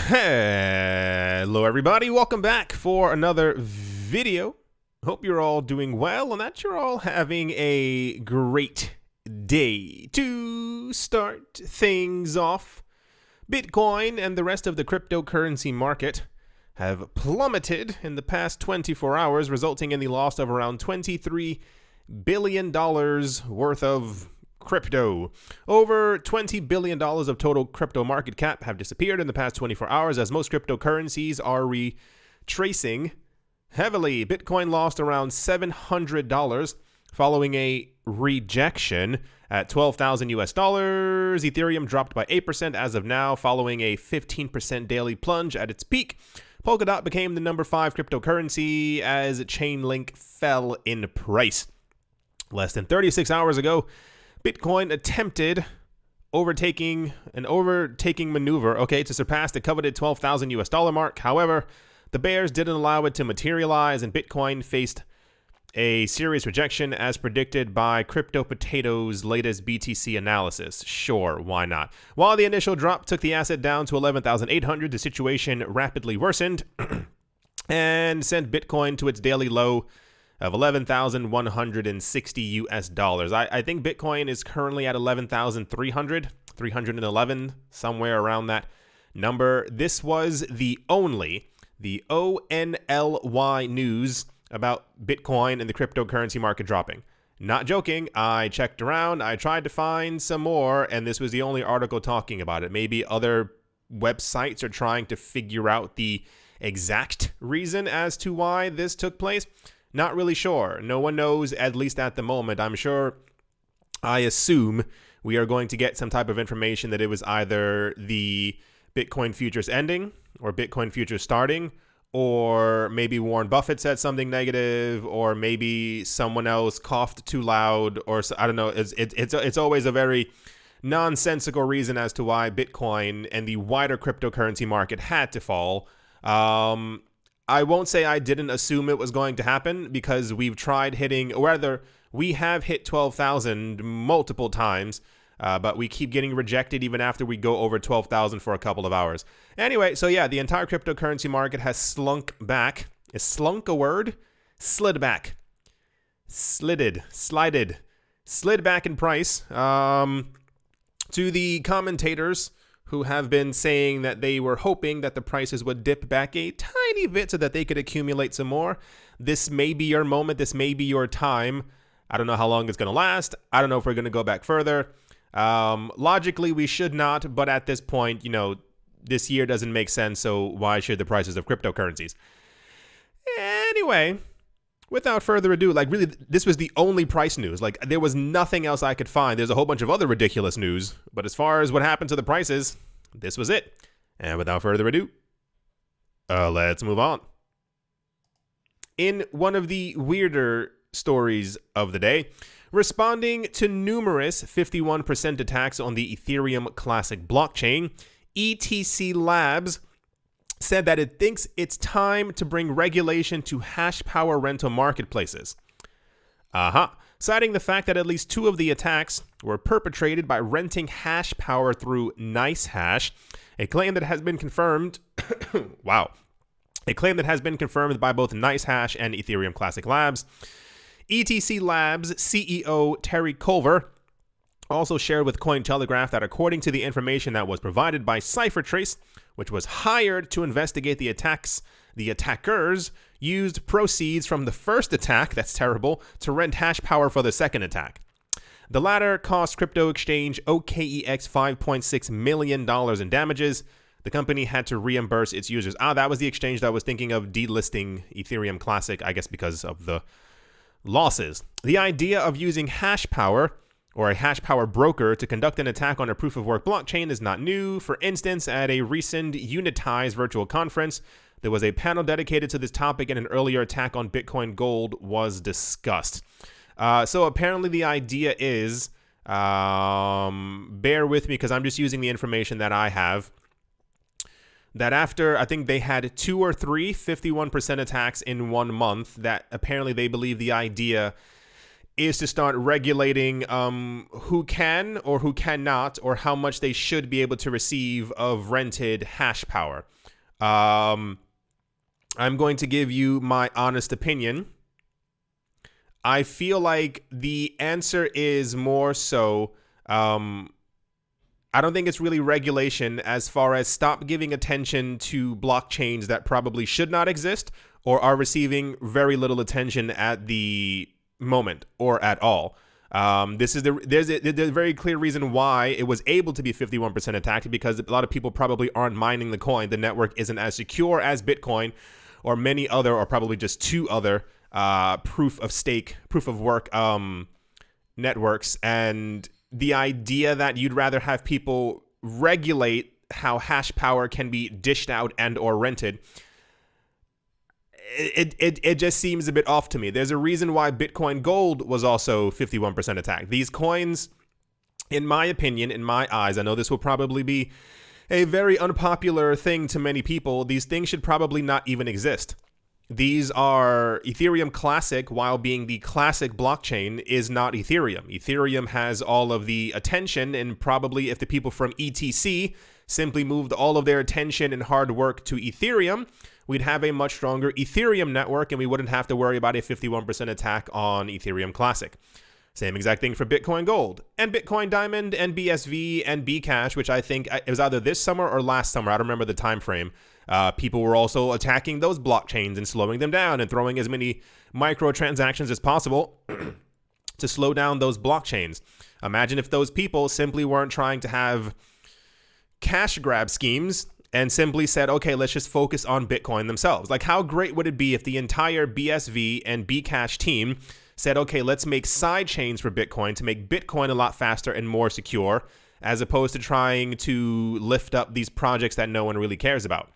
Hello everybody, welcome back for another video. Hope you're all doing well and that you're all having a great day. To start things off, Bitcoin and the rest of the cryptocurrency market have plummeted in the past 24 hours, resulting in the loss of around $23 billion worth of crypto. Over $20 billion of total crypto market cap have disappeared in the past 24 hours as most cryptocurrencies are retracing heavily. Bitcoin lost around $700 following a rejection at 12,000 US dollars. Ethereum dropped by 8% as of now following a 15% daily plunge at its peak. Polkadot became the number 5 cryptocurrency as Chainlink fell in price. Less than 36 hours ago, Bitcoin attempted overtaking maneuver, to surpass the coveted 12,000 US dollar mark. However, the bears didn't allow it to materialize, and Bitcoin faced a serious rejection as predicted by Crypto Potato's latest BTC analysis. Sure, why not? While the initial drop took the asset down to 11,800, the situation rapidly worsened and sent Bitcoin to its daily low of 11,160 US dollars. I think Bitcoin is currently at 311, somewhere around that number. This was the ONLY news about Bitcoin and the cryptocurrency market dropping. Not joking, I checked around, I tried to find some more, and this was the only article talking about it. Maybe other websites are trying to figure out the exact reason as to why this took place. Not really sure. No one knows, at least at the moment. I assume we are going to get some type of information that it was either the Bitcoin futures ending or Bitcoin futures starting, or maybe Warren Buffett said something negative, or maybe someone else coughed too loud, or I don't know. It's always a very nonsensical reason as to why Bitcoin and the wider cryptocurrency market had to fall. I won't say I didn't assume it was going to happen, because we've tried hitting, or rather, we have hit 12,000 multiple times, but we keep getting rejected even after we go over 12,000 for a couple of hours. Anyway, so yeah, the entire cryptocurrency market has slunk back. Is slunk a word? Slid back. Slid back in price to the commentators who have been saying that they were hoping that the prices would dip back a tiny bit so that they could accumulate some more. This may be your moment. This may be your time. I don't know how long it's going to last. I don't know if we're going to go back further. Logically, we should not. But at this point, this year doesn't make sense. So why should the prices of cryptocurrencies? Anyway, without further ado, really, this was the only price news. There was nothing else I could find. There's a whole bunch of other ridiculous news, but as far as what happened to the prices, this was it. And without further ado, let's move on. In one of the weirder stories of the day, responding to numerous 51% attacks on the Ethereum Classic blockchain, ETC Labs said that it thinks it's time to bring regulation to hash power rental marketplaces. Citing the fact that at least 2 of the attacks were perpetrated by renting hash power through NiceHash, a claim that has been confirmed. Wow. A claim that has been confirmed by both NiceHash and Ethereum Classic Labs. ETC Labs CEO Terry Culver also shared with Cointelegraph that according to the information that was provided by CipherTrace, which was hired to investigate the attacks, the attackers used proceeds from the first attack, that's terrible, to rent hash power for the second attack. The latter cost crypto exchange OKEX $5.6 million in damages. The company had to reimburse its users. That was the exchange that I was thinking of delisting Ethereum Classic, I guess because of the losses. The idea of using hash power or a hash power broker to conduct an attack on a proof of work blockchain is not new. For instance, at a recent Unitize virtual conference, there was a panel dedicated to this topic, and an earlier attack on Bitcoin Gold was discussed. So apparently the idea is, bear with me because I'm just using the information that I have, that after, I think they had 2 or 3 51% attacks in 1 month, that apparently they believe the idea is to start regulating who can or who cannot or how much they should be able to receive of rented hash power. I'm going to give you my honest opinion. I feel like the answer is more so, I don't think it's really regulation as far as stop giving attention to blockchains that probably should not exist or are receiving very little attention at the moment or at all. There's a very clear reason why it was able to be 51% attacked, because a lot of people probably aren't mining the coin. The network isn't as secure as Bitcoin or many other, or probably just two other proof of work networks. And the idea that you'd rather have people regulate how hash power can be dished out and or rented, it just seems a bit off to me. There's a reason why Bitcoin Gold was also 51% attacked. These coins, in my opinion, in my eyes, I know this will probably be a very unpopular thing to many people. These things should probably not even exist. These are Ethereum Classic, while being the classic blockchain, is not Ethereum. Ethereum has all of the attention, and probably if the people from ETC simply moved all of their attention and hard work to Ethereum, we'd have a much stronger Ethereum network, and we wouldn't have to worry about a 51% attack on Ethereum Classic. Same exact thing for Bitcoin Gold and Bitcoin Diamond and BSV and Bcash, which I think it was either this summer or last summer. I don't remember the time frame. People were also attacking those blockchains and slowing them down and throwing as many microtransactions as possible to slow down those blockchains. Imagine if those people simply weren't trying to have cash grab schemes and simply said, okay, let's just focus on Bitcoin themselves. Like, how great would it be if the entire BSV and Bcash team said, okay, let's make side chains for Bitcoin to make Bitcoin a lot faster and more secure, as opposed to trying to lift up these projects that no one really cares about.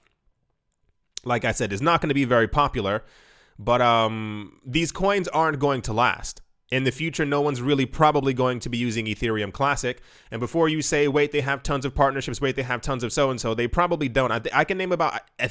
Like I said, it's not going to be very popular, but these coins aren't going to last. In the future, no one's really probably going to be using Ethereum Classic. And before you say, wait, they have tons of partnerships, wait, they have tons of so-and-so, they probably don't. I can name about, I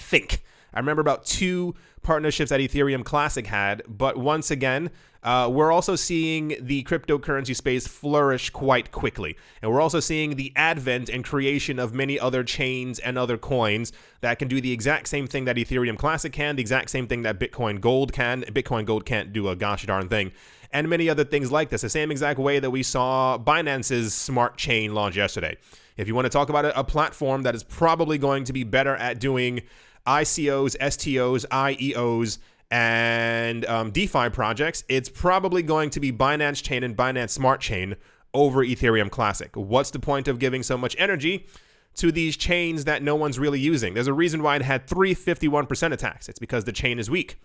remember about 2 partnerships that Ethereum Classic had. But once again, we're also seeing the cryptocurrency space flourish quite quickly. And we're also seeing the advent and creation of many other chains and other coins that can do the exact same thing that Ethereum Classic can, the exact same thing that Bitcoin Gold can. Bitcoin Gold can't do a gosh darn thing. And many other things like this, the same exact way that we saw Binance's smart chain launch yesterday. If you want to talk about a platform that is probably going to be better at doing ICOs, STOs, IEOs, and DeFi projects, it's probably going to be Binance Chain and Binance Smart Chain over Ethereum Classic. What's the point of giving so much energy to these chains that no one's really using? There's a reason why it had 351% attacks. It's because the chain is weak.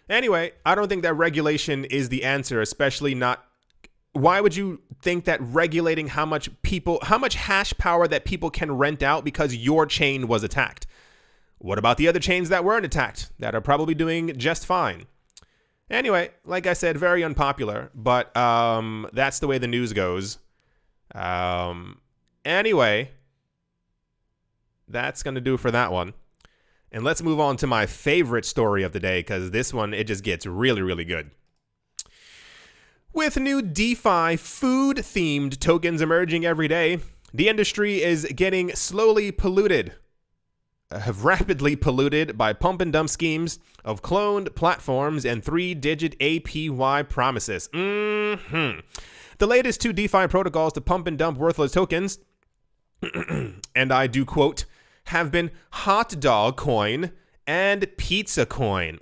Anyway, I don't think that regulation is the answer, especially not. Why would you think that regulating how much hash power that people can rent out because your chain was attacked? What about the other chains that weren't attacked, that are probably doing just fine? Anyway, like I said, very unpopular, but that's the way the news goes. Anyway, that's going to do for that one. And let's move on to my favorite story of the day, because this one, it just gets really, really good. With new DeFi food-themed tokens emerging every day, the industry is getting rapidly polluted by pump and dump schemes of cloned platforms and 3-digit APY promises. The latest 2 DeFi protocols to pump and dump worthless tokens, and I do quote, have been HOTDOG coin and pizza coin.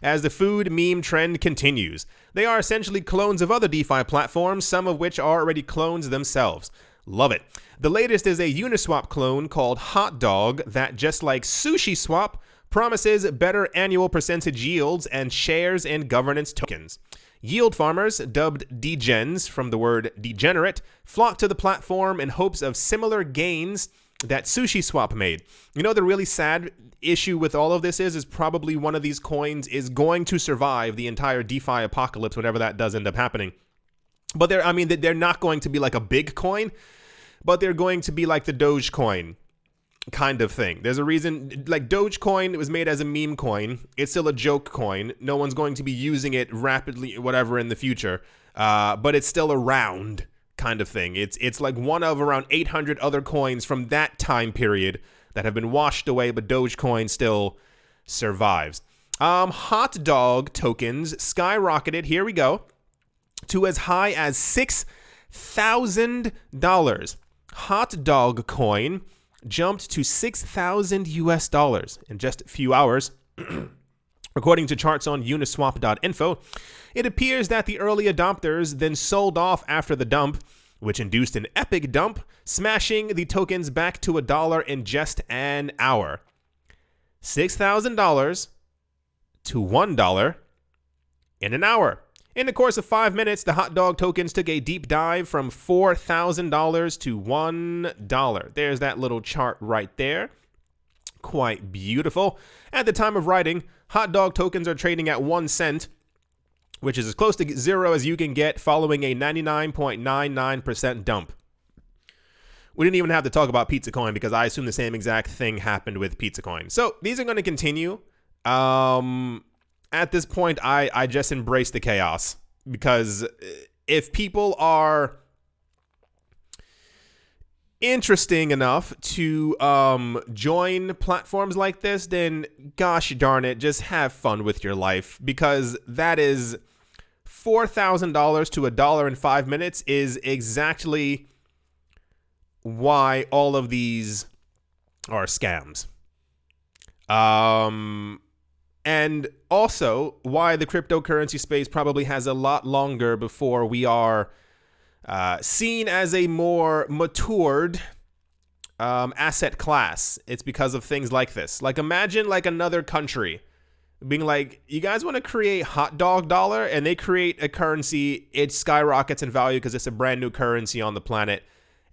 As the food meme trend continues, they are essentially clones of other DeFi platforms, some of which are already clones themselves. Love it. The latest is a Uniswap clone called HOTDOG that, just like SushiSwap, promises better annual percentage yields and shares in governance tokens. Yield farmers, dubbed degens from the word degenerate, flock to the platform in hopes of similar gains that SushiSwap made. You know, the really sad issue with all of this is probably one of these coins is going to survive the entire DeFi apocalypse, whenever that does end up happening. But they're not going to be like a big coin, but they're going to be like the Dogecoin kind of thing. There's a reason, like Dogecoin was made as a meme coin. It's still a joke coin. No one's going to be using it rapidly, whatever, in the future. But it's still around, kind of thing. It's like one of around 800 other coins from that time period that have been washed away, but Dogecoin still survives. HOTDOG tokens skyrocketed, here we go, to as high as $6,000. HOTDOG coin jumped to $6,000 in just a few hours. According to charts on uniswap.info, it appears that the early adopters then sold off after the dump, which induced an epic dump, smashing the tokens back to $1 in just an hour. $6,000 to $1 in an hour. In the course of 5 minutes, the HOTDOG tokens took a deep dive from $4,000 to $1. There's that little chart right there. Quite beautiful. At the time of writing, HOTDOG tokens are trading at 1 cent, which is as close to zero as you can get following a 99.99% dump. We didn't even have to talk about Pizza Coin because I assume the same exact thing happened with Pizza Coin. So these are going to continue. At this point, I just embrace the chaos, because if people are interesting enough to join platforms like this, then gosh darn it, just have fun with your life, because that is $4,000 to $1 in 5 minutes is exactly why all of these are scams. And also why the cryptocurrency space probably has a lot longer before we are seen as a more matured asset class. It's because of things like this. Like, imagine like another country being like, you guys want to create HOTDOG dollar, and they create a currency, it skyrockets in value because it's a brand new currency on the planet,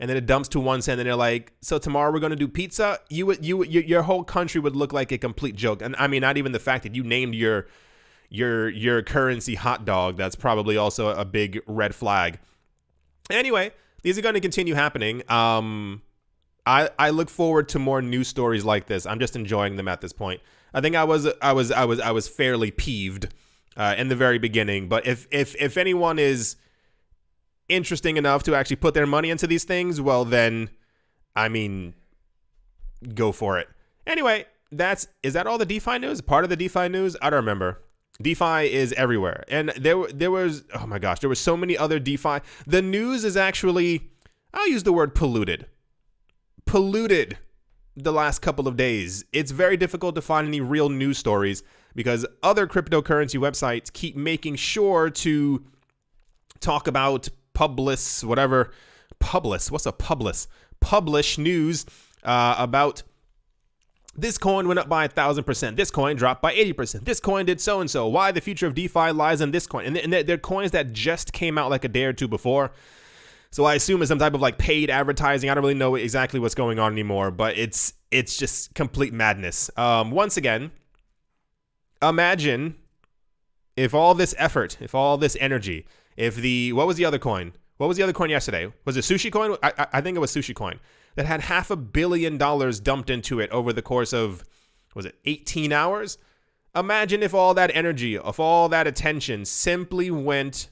and then it dumps to 1 cent, and they're like, so tomorrow we're going to do pizza. Your whole country would look like a complete joke. And I mean, not even the fact that you named your currency HOTDOG. That's probably also a big red flag. Anyway, these are going to continue happening. I look forward to more news stories like this. I'm just enjoying them at this point. I think I was fairly peeved in the very beginning, but if anyone is interesting enough to actually put their money into these things, well then, I mean, go for it. Anyway, is that all the DeFi news? Part of the DeFi news? I don't remember. DeFi is everywhere. And there was, oh my gosh, there were so many other DeFi. The news is actually, I'll use the word polluted the last couple of days. It's very difficult to find any real news stories because other cryptocurrency websites keep making sure to talk about publish news about this coin went up by 1,000%. This coin dropped by 80%. This coin did so and so. Why the future of DeFi lies in this coin. And they're coins that just came out like a day or two before. So I assume it's some type of like paid advertising. I don't really know exactly what's going on anymore, but it's just complete madness. Once again, imagine if all this effort, if all this energy, what was the other coin? What was the other coin yesterday? Was it Sushi Coin? I think it was Sushi Coin that had $500 million dumped into it over the course of, was it 18 hours? Imagine if all that energy, if all that attention simply went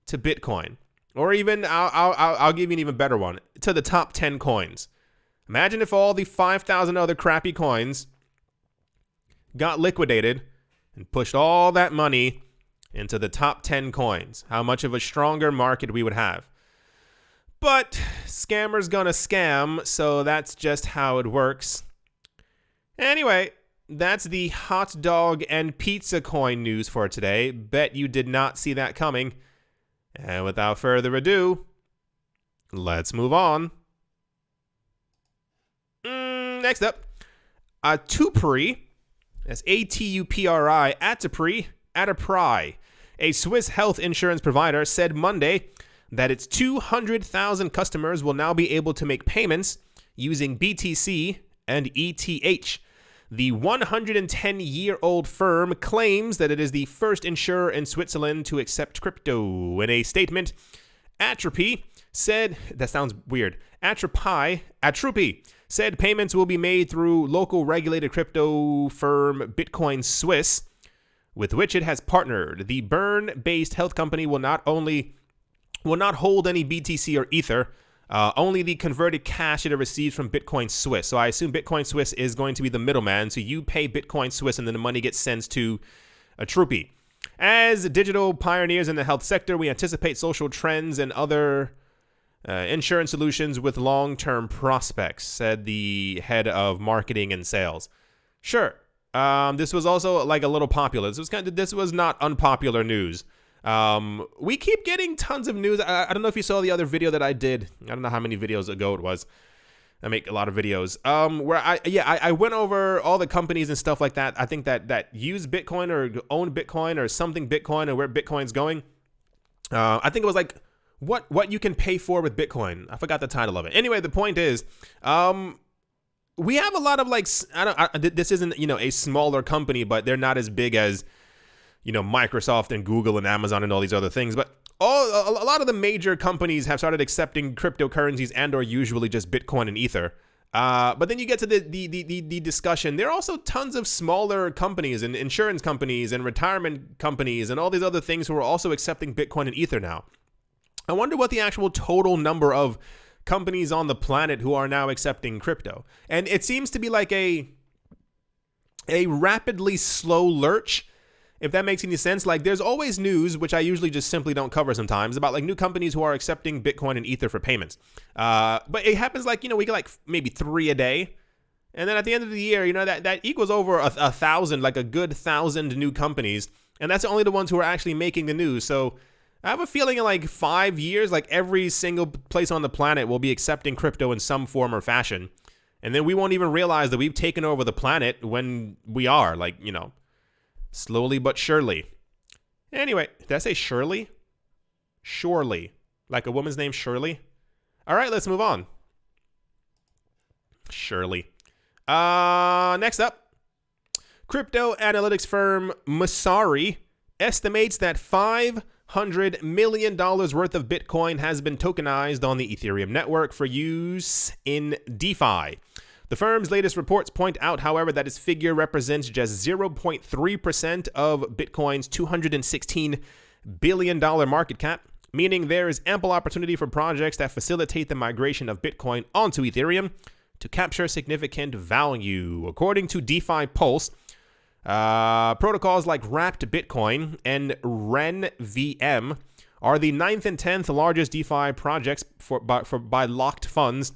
to Bitcoin, or even I'll give you an even better one, to the top 10 coins. Imagine if all the 5,000 other crappy coins got liquidated and pushed all that money into the top 10 coins. How much of a stronger market we would have. But scammers gonna scam, so that's just how it works. Anyway, that's the HOTDOG and Pizza Coin news for today. Bet you did not see that coming. And without further ado, let's move on. Next up, Atupri, that's A-T-U-P-R-I, Atupri, a Swiss health insurance provider, said Monday that its 200,000 customers will now be able to make payments using BTC and ETH. The 110-year-old firm claims that it is the first insurer in Switzerland to accept crypto. In a statement, Atupri said, that sounds weird, Atrupi said payments will be made through local regulated crypto firm Bitcoin Swiss, with which it has partnered. The Bern-based health company will not hold any BTC or Ether, only the converted cash it receives from Bitcoin Swiss. So I assume Bitcoin Swiss is going to be the middleman. So you pay Bitcoin Swiss and then the money gets sent to Atrupi. As digital pioneers in the health sector, we anticipate social trends and other insurance solutions with long-term prospects, said the head of marketing and sales. Sure. This was also like a little popular. This was not unpopular news. We keep getting tons of news. I don't know if you saw the other video that I did. I don't know how many videos ago it was. I make a lot of videos. Where I went over all the companies and stuff like that. I think that use Bitcoin or own Bitcoin or something Bitcoin and where Bitcoin's going. I think it was like what you can pay for with Bitcoin. I forgot the title of it. Anyway, the point is, we have a lot of like, this isn't, a smaller company, but they're not as big as, Microsoft and Google and Amazon and all these other things. But a lot of the major companies have started accepting cryptocurrencies and or usually just Bitcoin and Ether. But then you get to the discussion. There are also tons of smaller companies and insurance companies and retirement companies and all these other things who are also accepting Bitcoin and Ether now. I wonder what the actual total number of companies on the planet who are now accepting crypto. And it seems to be like a rapidly slow lurch, if that makes any sense. Like there's always news, which I usually just simply don't cover sometimes, about like new companies who are accepting Bitcoin and Ether for payments. But it happens like, we get like maybe 3 a day. And then at the end of the year, that equals over 1,000, like a good 1,000 new companies. And that's only the ones who are actually making the news. So I have a feeling in like 5 years, like every single place on the planet will be accepting crypto in some form or fashion. And then we won't even realize that we've taken over the planet when we are, like, slowly but surely. Anyway, did I say Shirley? Surely. Like a woman's name, Shirley? All right, let's move on. Shirley. Next up, crypto analytics firm Messari estimates that $500 million worth of Bitcoin has been tokenized on the Ethereum network for use in DeFi. The firm's latest reports point out, however, that its figure represents just 0.3% of Bitcoin's $216 billion market cap, meaning there is ample opportunity for projects that facilitate the migration of Bitcoin onto Ethereum to capture significant value. According to DeFi Pulse, protocols like Wrapped Bitcoin and RenVM are the 9th and 10th largest DeFi projects by locked funds,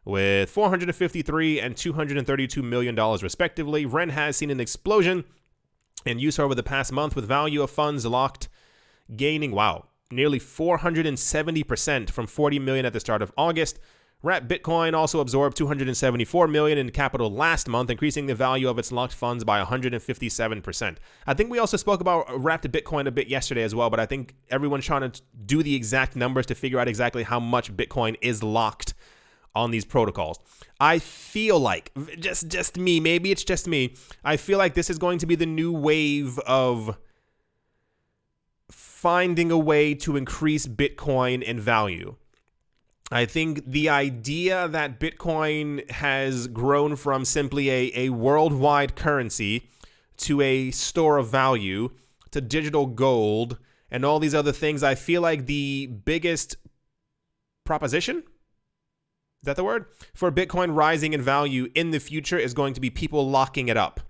with $453 and $232 million respectively. Ren has seen an explosion in use over the past month, with value of funds locked gaining, nearly 470% from $40 million at the start of August. Wrapped Bitcoin also absorbed $274 million in capital last month, increasing the value of its locked funds by 157%. I think we also spoke about Wrapped Bitcoin a bit yesterday as well, but I think everyone's trying to do the exact numbers to figure out exactly how much Bitcoin is locked on these protocols. I feel like, just me, maybe it's just me, I feel like this is going to be the new wave of finding a way to increase Bitcoin in value. I think the idea that Bitcoin has grown from simply a worldwide currency to a store of value to digital gold and all these other things, I feel like the biggest proposition, is that the word? For Bitcoin rising in value in the future is going to be people locking it up,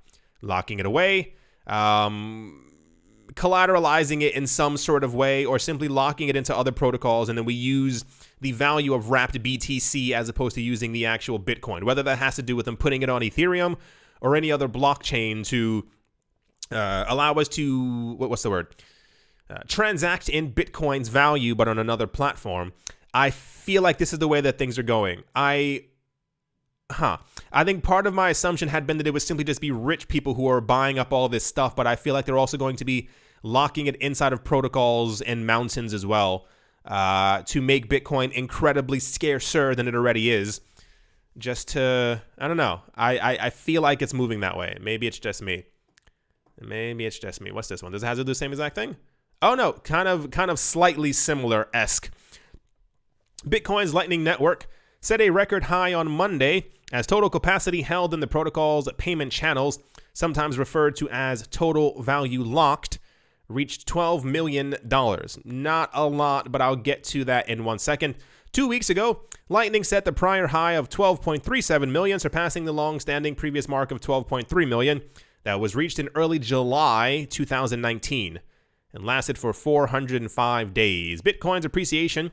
locking it away, collateralizing it in some sort of way, or simply locking it into other protocols, and then we use the value of wrapped BTC as opposed to using the actual Bitcoin, whether that has to do with them putting it on Ethereum or any other blockchain to allow us to, transact in Bitcoin's value, but on another platform. I feel like this is the way that things are going. I think part of my assumption had been that it would simply just be rich people who are buying up all this stuff, but I feel like they're also going to be locking it inside of protocols and mountains as well, to make Bitcoin incredibly scarcer than it already is. Just to, I don't know. I feel like it's moving that way. Maybe it's just me. What's this one? Does it have to do the same exact thing? Oh no, kind of slightly similar-esque. Bitcoin's Lightning Network set a record high on Monday as total capacity held in the protocol's payment channels, sometimes referred to as total value locked, reached $12 million. Not a lot, but I'll get to that in 1 second. 2 weeks ago, Lightning set the prior high of 12.37 million, surpassing the long-standing previous mark of 12.3 million that was reached in early July 2019 and lasted for 405 days. Bitcoin's appreciation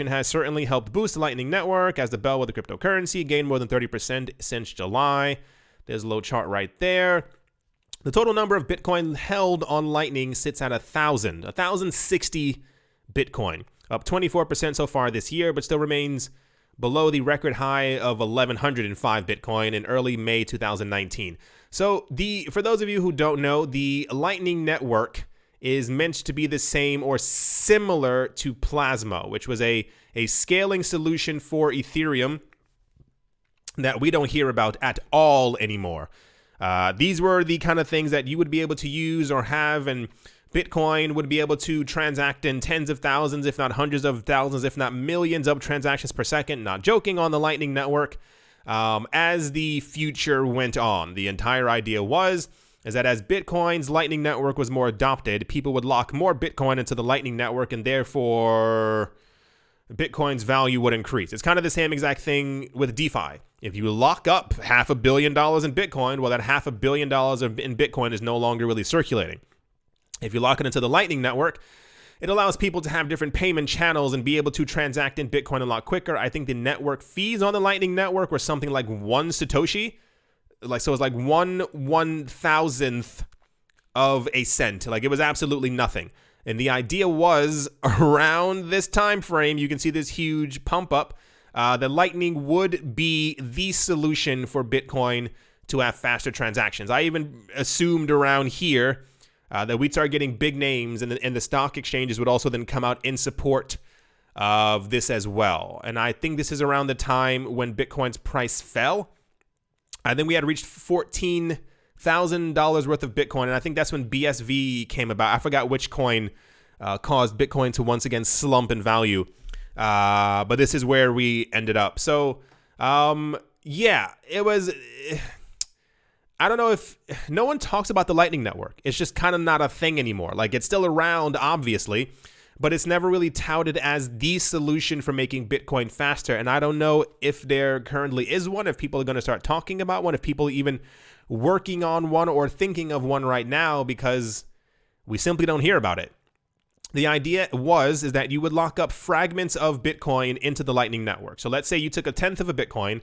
has certainly helped boost the Lightning Network as the bellwether cryptocurrency gained more than 30% since July. There's a little chart right there. The total number of Bitcoin held on Lightning sits at 1,060 Bitcoin, up 24% so far this year, but still remains below the record high of 1,105 Bitcoin in early May 2019. So for those of you who don't know, the Lightning Network is meant to be the same or similar to Plasma, which was a scaling solution for Ethereum that we don't hear about at all anymore. These were the kind of things that you would be able to use or have, and Bitcoin would be able to transact in tens of thousands, if not hundreds of thousands, if not millions of transactions per second. Not joking, on the Lightning Network. As the future went on, the entire idea is that as Bitcoin's Lightning Network was more adopted, people would lock more Bitcoin into the Lightning Network, and therefore Bitcoin's value would increase. It's kind of the same exact thing with DeFi. If you lock up $500 million in Bitcoin, well, that $500 million in Bitcoin is no longer really circulating. If you lock it into the Lightning Network, it allows people to have different payment channels and be able to transact in Bitcoin a lot quicker. I think the network fees on the Lightning Network were something like 1 Satoshi. So it's like 1/1000th of a cent. Like, it was absolutely nothing. And the idea was, around this time frame, you can see this huge pump up. The Lightning would be the solution for Bitcoin to have faster transactions. I even assumed around here that we'd start getting big names, and the stock exchanges would also then come out in support of this as well. And I think this is around the time when Bitcoin's price fell. I think we had reached $14,000 worth of Bitcoin, and I think that's when BSV came about. I forgot which coin caused Bitcoin to once again slump in value, but this is where we ended up. So, yeah, it was... I don't know if... No one talks about the Lightning Network. It's just kind of not a thing anymore. Like, it's still around, obviously, but it's never really touted as the solution for making Bitcoin faster. And I don't know if there currently is one, if people are going to start talking about one, if people are even working on one or thinking of one right now, because we simply don't hear about it. The idea is that you would lock up fragments of Bitcoin into the Lightning Network. So let's say you took 1/10 of a Bitcoin,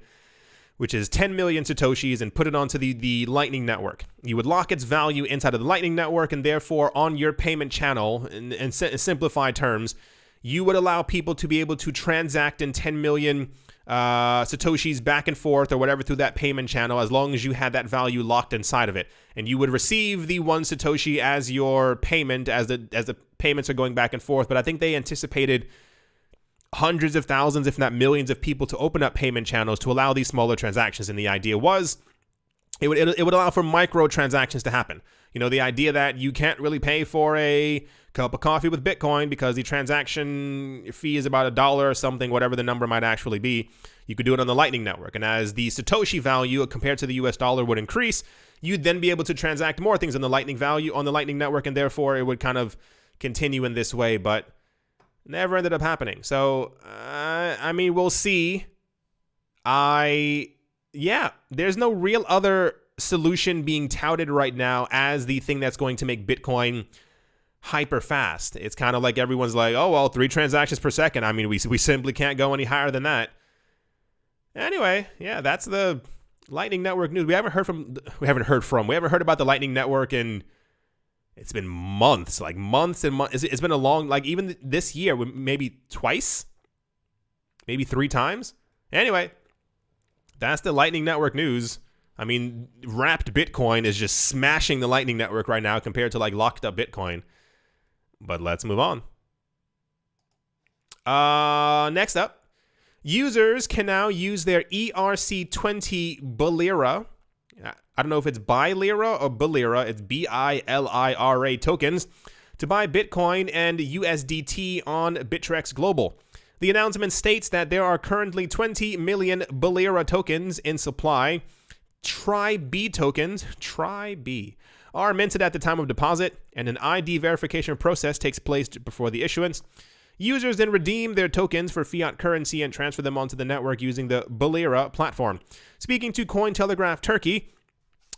which is 10 million Satoshis, and put it onto the Lightning Network. You would lock its value inside of the Lightning Network, and therefore on your payment channel, in simplified terms, you would allow people to be able to transact in 10 million Satoshis back and forth or whatever through that payment channel, as long as you had that value locked inside of it. And you would receive the 1 Satoshi as your payment as the payments are going back and forth. But I think they anticipated hundreds of thousands, if not millions of people to open up payment channels to allow these smaller transactions. And the idea was it would allow for micro transactions to happen. You know, the idea that you can't really pay for a cup of coffee with Bitcoin because the transaction fee is about $1 or something, whatever the number might actually be. You could do it on the Lightning Network. And as the Satoshi value compared to the US dollar would increase, you'd then be able to transact more things on the Lightning Network, and therefore it would kind of continue in this way. But never ended up happening. So, I mean, we'll see. There's no real other solution being touted right now as the thing that's going to make Bitcoin hyper fast. It's kind of like everyone's like, oh, well, 3 transactions per second. I mean, we simply can't go any higher than that. Anyway, yeah, that's the Lightning Network news. We haven't heard about the Lightning Network in... It's been months, like months and months. It's been a long, like even this year, maybe twice, maybe 3 times. Anyway, that's the Lightning Network news. I mean, wrapped Bitcoin is just smashing the Lightning Network right now compared to like locked up Bitcoin. But let's move on. Next up, users can now use their ERC20 Bolira. I don't know if it's Bilira or Bolira. It's BILIRA tokens to buy Bitcoin and USDT on Bittrex Global. The announcement states that there are currently 20 million Bolera tokens in supply. Tri-B tokens, Tri-B, are minted at the time of deposit, and an ID verification process takes place before the issuance. Users then redeem their tokens for fiat currency and transfer them onto the network using the Bolera platform. Speaking to Cointelegraph Turkey,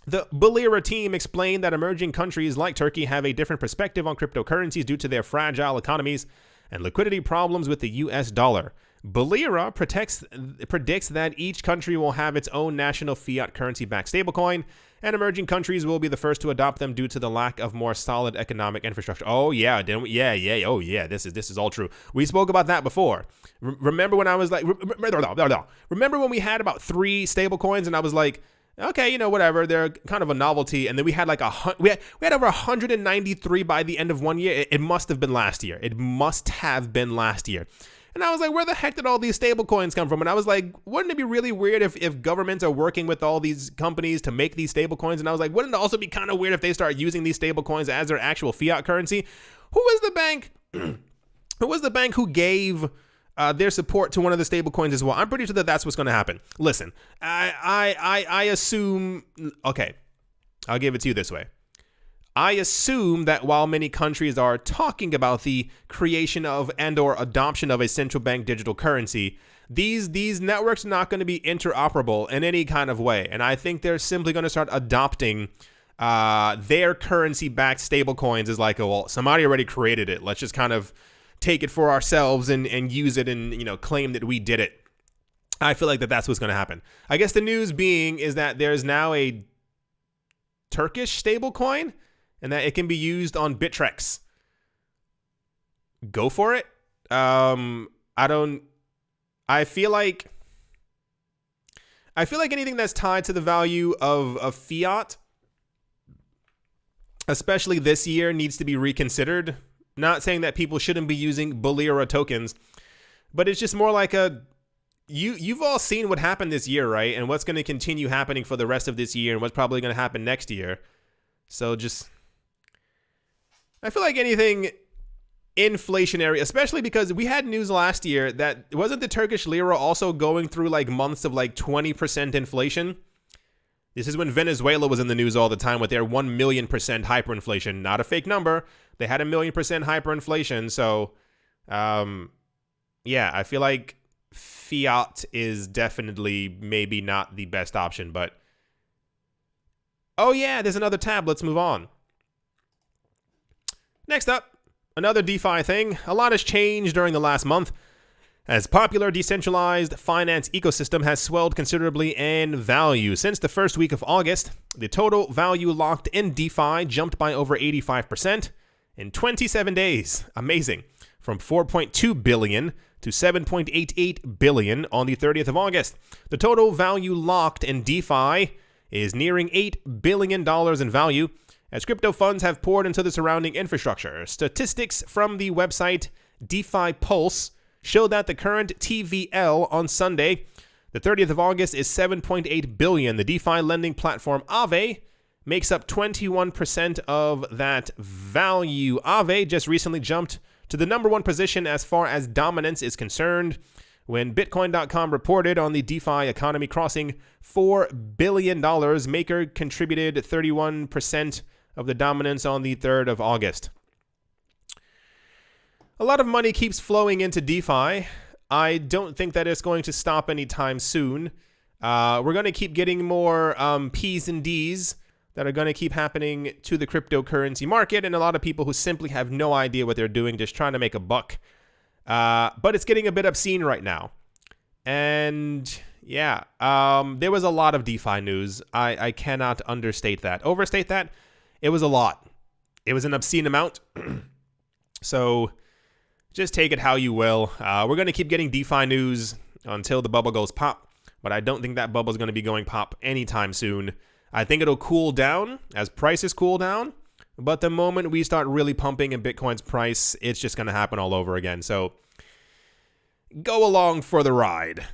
the Bolera team explained that emerging countries like Turkey have a different perspective on cryptocurrencies due to their fragile economies and liquidity problems with the US dollar. Bolera predicts that each country will have its own national fiat currency-backed stablecoin, and emerging countries will be the first to adopt them due to the lack of more solid economic infrastructure. Oh yeah, didn't we? Yeah. Oh yeah, this is all true. We spoke about that before. Remember when I was like, remember when we had about 3 stablecoins, and I was like, okay, whatever, they're kind of a novelty, and then we had like we had over 193 by the end of one year. It must have been last year. And I was like, where the heck did all these stable coins come from? And I was like, wouldn't it be really weird if governments are working with all these companies to make these stable coins? And I was like, wouldn't it also be kind of weird if they start using these stable coins as their actual fiat currency? Who was the bank? Who was the bank who gave their support to one of the stable coins as well? I'm pretty sure that that's what's going to happen. Listen, I assume, okay, I'll give it to you this way. I assume that while many countries are talking about the creation of and or adoption of a central bank digital currency, these networks are not going to be interoperable in any kind of way. And I think they're simply going to start adopting their currency-backed stable coins as like, oh, well, somebody already created it. Let's just kind of take it for ourselves and use it and, claim that we did it. I feel like that's what's going to happen. I guess the news being is that there's now a Turkish stable coin, and that it can be used on Bittrex. Go for it. I feel like anything that's tied to the value of fiat, especially this year, needs to be reconsidered. Not saying that people shouldn't be using Bolera tokens, but it's just more like you've all seen what happened this year, right? And what's going to continue happening for the rest of this year and what's probably going to happen next year. So I feel like anything inflationary, especially because we had news last year that wasn't the Turkish lira also going through like months of like 20% inflation? This is when Venezuela was in the news all the time with their 1 million% hyperinflation. Not a fake number. They had 1 million% hyperinflation. So, yeah, I feel like fiat is definitely maybe not the best option, but oh yeah, there's another tab. Let's move on. Next up, another DeFi thing. A lot has changed during the last month, as popular decentralized finance ecosystem has swelled considerably in value. Since the first week of August, the total value locked in DeFi jumped by over 85% in 27 days. Amazing. From 4.2 billion to 7.88 billion on the 30th of August. The total value locked in DeFi is nearing $8 billion in value, as crypto funds have poured into the surrounding infrastructure. Statistics from the website DeFi Pulse show that the current TVL on Sunday, the 30th of August, is 7.8 billion. The DeFi lending platform Aave makes up 21% of that value. Aave just recently jumped to the number 1 position as far as dominance is concerned, when Bitcoin.com reported on the DeFi economy crossing $4 billion. Maker contributed 31% of the dominance on the 3rd of August. A lot of money keeps flowing into DeFi. I don't think that it's going to stop anytime soon. We're going to keep getting more P's and D's that are going to keep happening to the cryptocurrency market, and a lot of people who simply have no idea what they're doing, just trying to make a buck. But it's getting a bit obscene right now. And yeah, there was a lot of DeFi news. I cannot overstate that. It was a lot. It was an obscene amount. So just take it how you will. We're going to keep getting DeFi news until the bubble goes pop, but I don't think that bubble is going to be going pop anytime soon. I think it'll cool down as prices cool down, but the moment we start really pumping in Bitcoin's price, it's just going to happen all over again. So go along for the ride.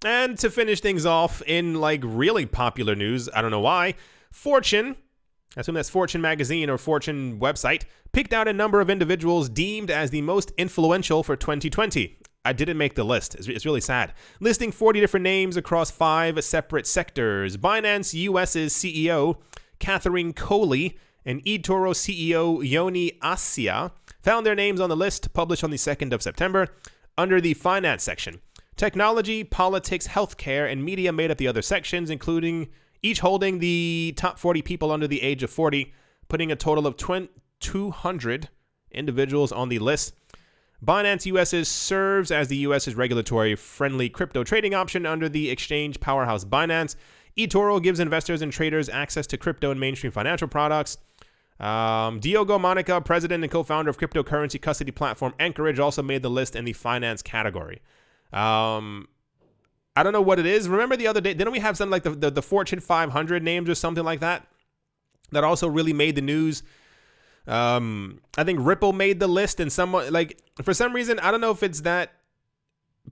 And to finish things off in like really popular news, I don't know why, Fortune I assume that's Fortune magazine or Fortune website, picked out a number of individuals deemed as the most influential for 2020. I didn't make the list. It's really sad. Listing 40 different names across 5 separate sectors. Binance US's CEO, Catherine Coley, and eToro CEO, Yoni Asia, found their names on the list published on the 2nd of September under the finance section. Technology, politics, healthcare, and media made up the other sections, including each holding the top 40 people under the age of 40, putting a total of 200 individuals on the list. Binance US serves as the US's regulatory-friendly crypto trading option under the exchange powerhouse Binance. eToro gives investors and traders access to crypto and mainstream financial products. Diogo Monica, president and co-founder of cryptocurrency custody platform Anchorage, also made the list in the finance category. I don't know what it is. Remember the other day, didn't we have something like the Fortune 500 names or something like that? That also really made the news. I think Ripple made the list, and someone, like, for some reason, I don't know if it's that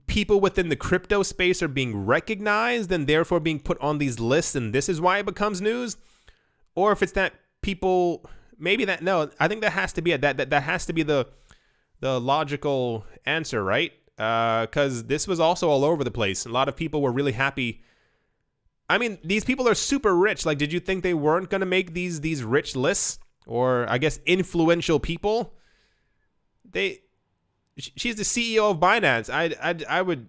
people within the crypto space are being recognized and therefore being put on these lists, and this is why it becomes news, or if it's that people, maybe that, no, I think that has to be that has to be the logical answer, right? Because this was also all over the place. A lot of people were really happy. I mean, these people are super rich. Like, did you think they weren't going to make these rich lists? Or, I guess, influential people? She's the CEO of Binance. I would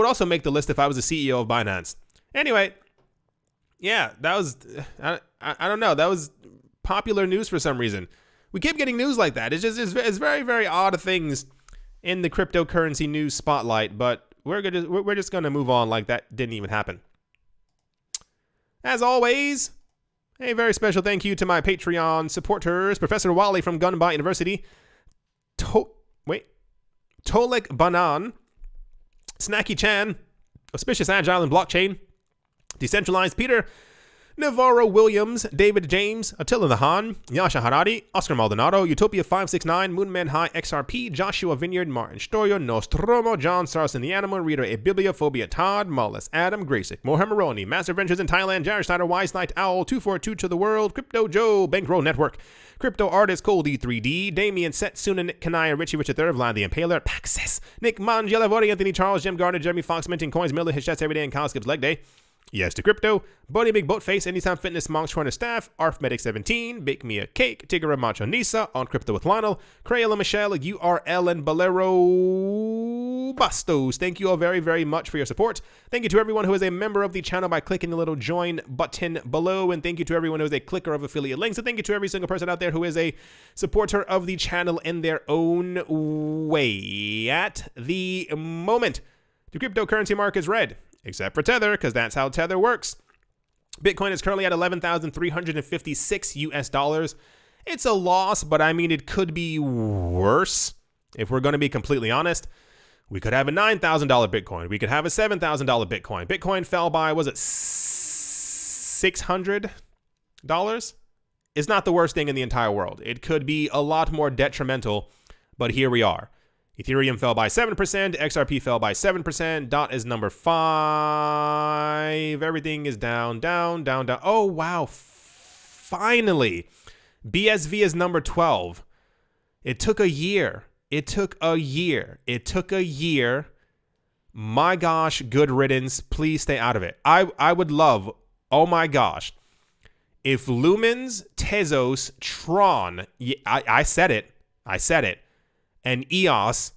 also make the list if I was the CEO of Binance. Anyway, yeah, that was, I don't know. That was popular news for some reason. We keep getting news like that. It's just very, very odd things in the cryptocurrency news spotlight, but we're just gonna move on like that didn't even happen. As always, a very special thank you to my Patreon supporters: Professor Wally from Gunbot University, Tolek Banan, Snacky Chan, Auspicious Agile and Blockchain, Decentralized Peter, Navarro Williams, David James, Attila the Han, Yasha Harari, Oscar Maldonado, Utopia 569, Moonman High XRP, Joshua Vineyard, Martin Stoyo, Nostromo, John Sarson the Animal, Rita A Bibliophobia, Todd, Mullis, Adam, Graysick, Mohamed Maroni, Master Ventures in Thailand, Jared Snyder, Wise Knight Owl, 242 to the World, Crypto Joe, Bankroll Network, Crypto Artist, Cold E3D, Damien, Setsuna, Nick Kanaya, Richie Richard III, Vlad the Impaler, Paxis, Nick Mangiela, Vodi, Anthony Charles, Jim Gardner, Jeremy Fox, Minting Coins, Miller, his chats every day, and Kyle Skips Leg Day. Yes to Crypto, Buddy Big Boatface, Anytime Fitness, Monks Corner Staff, Arfmedic17, Bake Me a Cake, Tigger Macho Nisa, On Crypto with Lionel, Crayola Michelle, URL, and Bolero Bastos. Thank you all very, very much for your support. Thank you to everyone who is a member of the channel by clicking the little join button below, and thank you to everyone who is a clicker of affiliate links, and thank you to every single person out there who is a supporter of the channel in their own way. At the moment, the cryptocurrency market is red. Except for Tether, because that's how Tether works. Bitcoin is currently at 11,356 US dollars. It's a loss, but I mean, it could be worse. If we're going to be completely honest, we could have a $9,000 Bitcoin. We could have a $7,000 Bitcoin. Bitcoin fell by, was it $600? It's not the worst thing in the entire world. It could be a lot more detrimental, but here we are. Ethereum fell by 7%, XRP fell by 7%, DOT is number 5, everything is down. Oh, wow, finally. BSV is number 12. It took a year. My gosh, good riddance. Please stay out of it. I would love, oh my gosh, if Lumens, Tezos, Tron, I said it, and EOS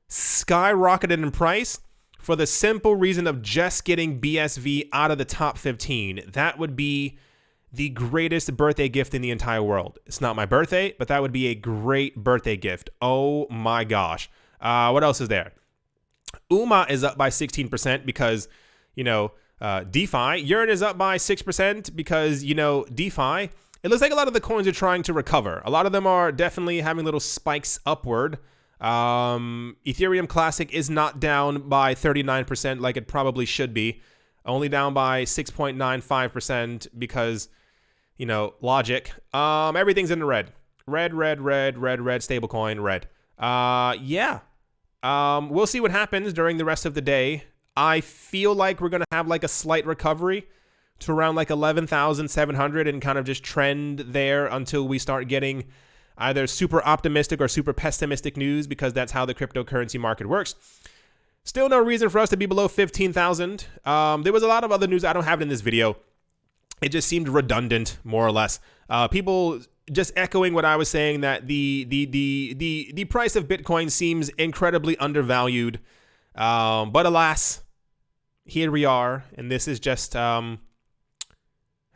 skyrocketed in price for the simple reason of just getting BSV out of the top 15. That would be the greatest birthday gift in the entire world. It's not my birthday, but that would be a great birthday gift. Oh my gosh. What else is there? UMA is up by 16% because, DeFi. Yearn is up by 6% because, DeFi. It looks like a lot of the coins are trying to recover. A lot of them are definitely having little spikes upward. Ethereum Classic is not down by 39% like it probably should be. Only down by 6.95% because, logic. Everything's in the red. Red, stablecoin, red. Yeah. We'll see what happens during the rest of the day. I feel like we're going to have like a slight recovery. to around like 11,700 and kind of just trend there until we start getting either super optimistic or super pessimistic news, because that's how the cryptocurrency market works. Still no reason for us to be below 15,000. There was a lot of other news. I don't have it in this video. It just seemed redundant, more or less. People just echoing what I was saying, that the price of Bitcoin seems incredibly undervalued. But alas, here we are, and this is just how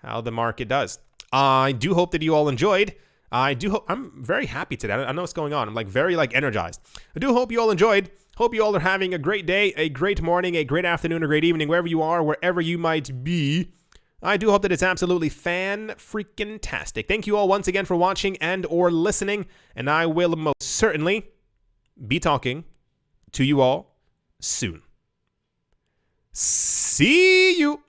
the market does. I do hope that you all enjoyed. I'm very happy today. I know what's going on. I'm like very energized. I do hope you all enjoyed. Hope you all are having a great day, a great morning, a great afternoon, a great evening, wherever you are, wherever you might be. I do hope that it's absolutely fan-freaking-tastic. Thank you all once again for watching and or listening, and I will most certainly be talking to you all soon. See you.